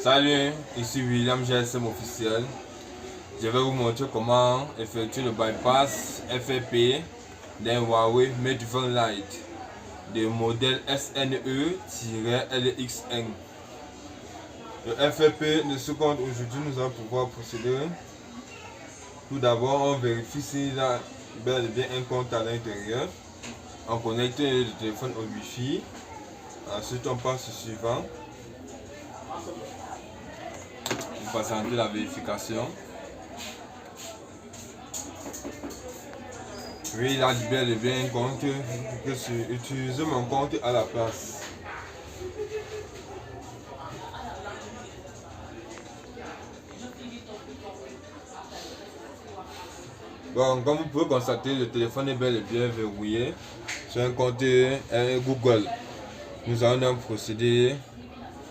Salut, ici William GSM officiel. Je vais vous montrer comment effectuer le bypass FFP d'un Huawei Mate 20 Lite de modèle SNE-LX1. Le FFP de ce compte aujourd'hui, nous allons pouvoir procéder. Tout d'abord, on vérifie s'il a bel et bien un compte à l'intérieur. On connecte le téléphone au Wi-Fi. Ensuite, on passe au suivant. Vous patientez la vérification. Oui, il a bel et bien un compte. Je peux utiliser mon compte à la place. Bon, comme vous pouvez constater, le téléphone est bel et bien verrouillé. C'est un compte Google. Nous allons donc procéder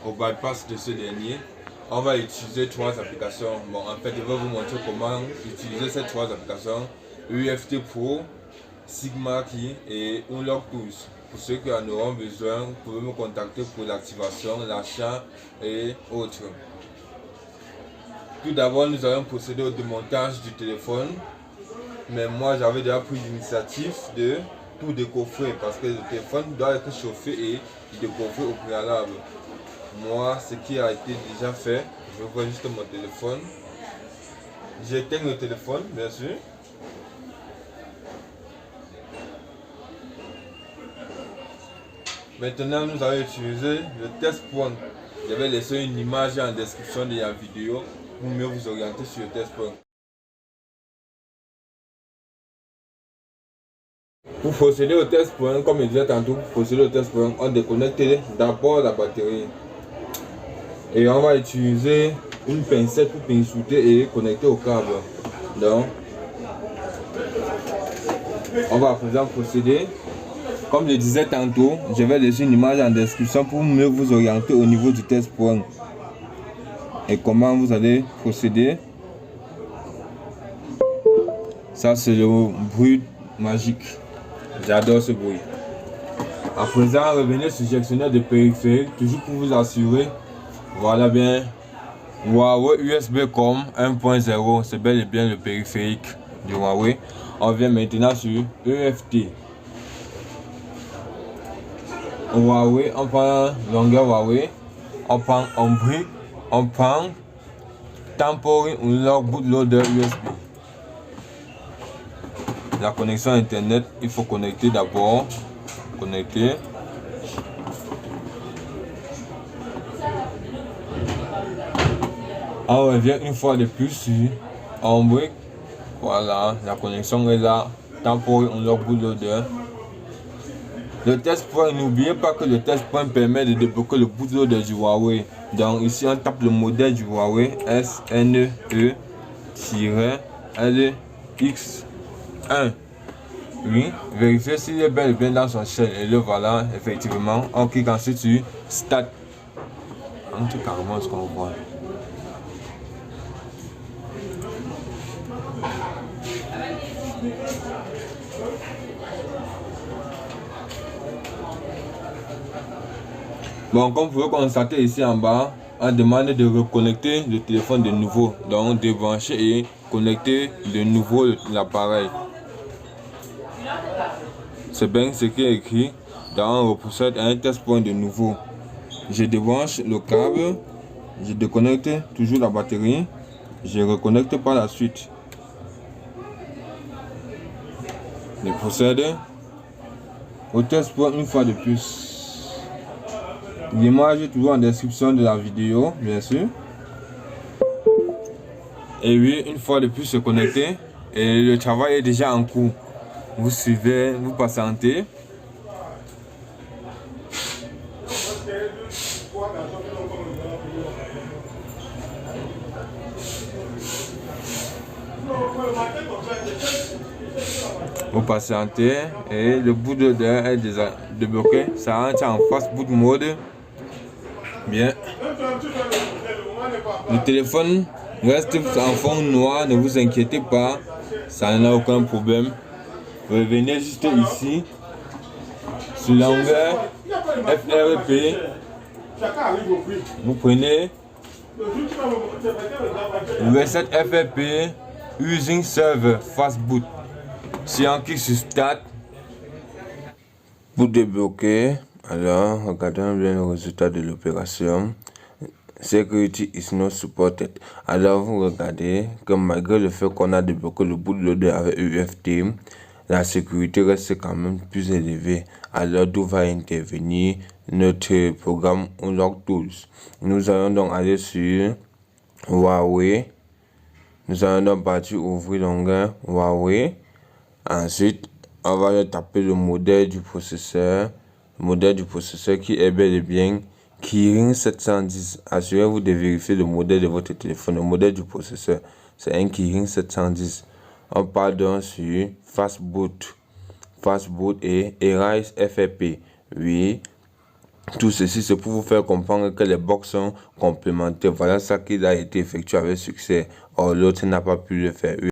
au bypass de ce dernier. On va utiliser trois applications. Bon, en fait, je vais vous montrer comment utiliser ces trois applications: UFT Pro, Sigma Key et Unlock Tools. Pour ceux qui en auront besoin, vous pouvez me contacter pour l'activation, l'achat et autres. Tout d'abord, nous allons procéder au démontage du téléphone. Mais moi, j'avais déjà pris l'initiative de tout décoffrer parce que le téléphone doit être chauffé et décoffré au préalable. Moi, ce qui a été déjà fait, je vois juste mon téléphone. J'éteins le téléphone, bien sûr. Maintenant, nous allons utiliser le test point. Je vais laisser une image en description de la vidéo pour mieux vous orienter sur le test point. Pour procéder au test point, comme je disais tantôt, pour procéder au test point, on déconnecte d'abord la batterie. Et on va utiliser une pincette pour pincouter et connecter au câble. Donc, on va à présent procéder. Comme je disais tantôt, je vais laisser une image en description pour mieux vous orienter au niveau du test point. Et comment vous allez procéder. Ça, c'est le bruit magique. J'adore ce bruit. À présent, revenez sur le gestionnaire de périphérique, toujours pour vous assurer. Voilà bien, Huawei USB-COM 1.0, c'est bel et bien le périphérique du Huawei. On vient maintenant sur EFT. Huawei, on prend longueur Huawei, on prend brique, on prend Temporary Unlock Bootloader USB. La connexion internet, il faut connecter d'abord. Connecter. On revient une fois de plus sur Ombrick. Voilà, la connexion est là. Temporary Unlock Bootloader. Le test point, n'oubliez pas que le test point permet de débloquer le bootloader du Huawei. Donc ici on tape le modèle du Huawei SNE-LX1. Oui, vérifiez s'il est bel et bien dans son shell et le voilà, effectivement. On clique ensuite sur Start. On tout carrément ce qu'on voit. Bon, comme vous pouvez constater ici en bas, on demande de reconnecter le téléphone de nouveau. Donc débrancher et connecter de nouveau l'appareil. C'est bien ce qui est écrit. Donc on procède à un test point de nouveau. Je débranche le câble, je déconnecte toujours la batterie, je reconnecte par la suite. Je procède au test point une fois de plus. L'image est toujours en description de la vidéo, bien sûr. Et oui, une fois de plus se connecter et le travail est déjà en cours. Vous suivez, vous patientez. Vous patientez et le bootloader est déjà débloqué. Ça rentre en fast boot mode. Bien. Le téléphone reste en fond noir, ne vous inquiétez pas, ça n'a aucun problème. Revenez juste ici sur l'onglet FRP. Vous prenez Reset FFP using server fastboot. Si on clique sur Start pour débloquer, alors regardons bien le résultat de l'opération. Security is not supported. Alors vous regardez que malgré le fait qu'on a débloqué le bootloader avec UFT, la sécurité reste quand même plus élevée. Alors d'où va intervenir notre programme Unlock Tools. Nous allons donc aller sur Huawei. Nous allons donc partir ouvrir l'onglet Huawei. Ensuite, on va taper le modèle du processeur. Le modèle du processeur qui est bel et bien Kirin 710. Assurez-vous de vérifier le modèle de votre téléphone. Le modèle du processeur, c'est un Kirin 710. On part donc sur Fastboot et Erase FFP. Oui, tout ceci c'est pour vous faire comprendre que les box sont complémentaires. Voilà ça qui a été effectué avec succès. Or l'autre n'a pas pu le faire.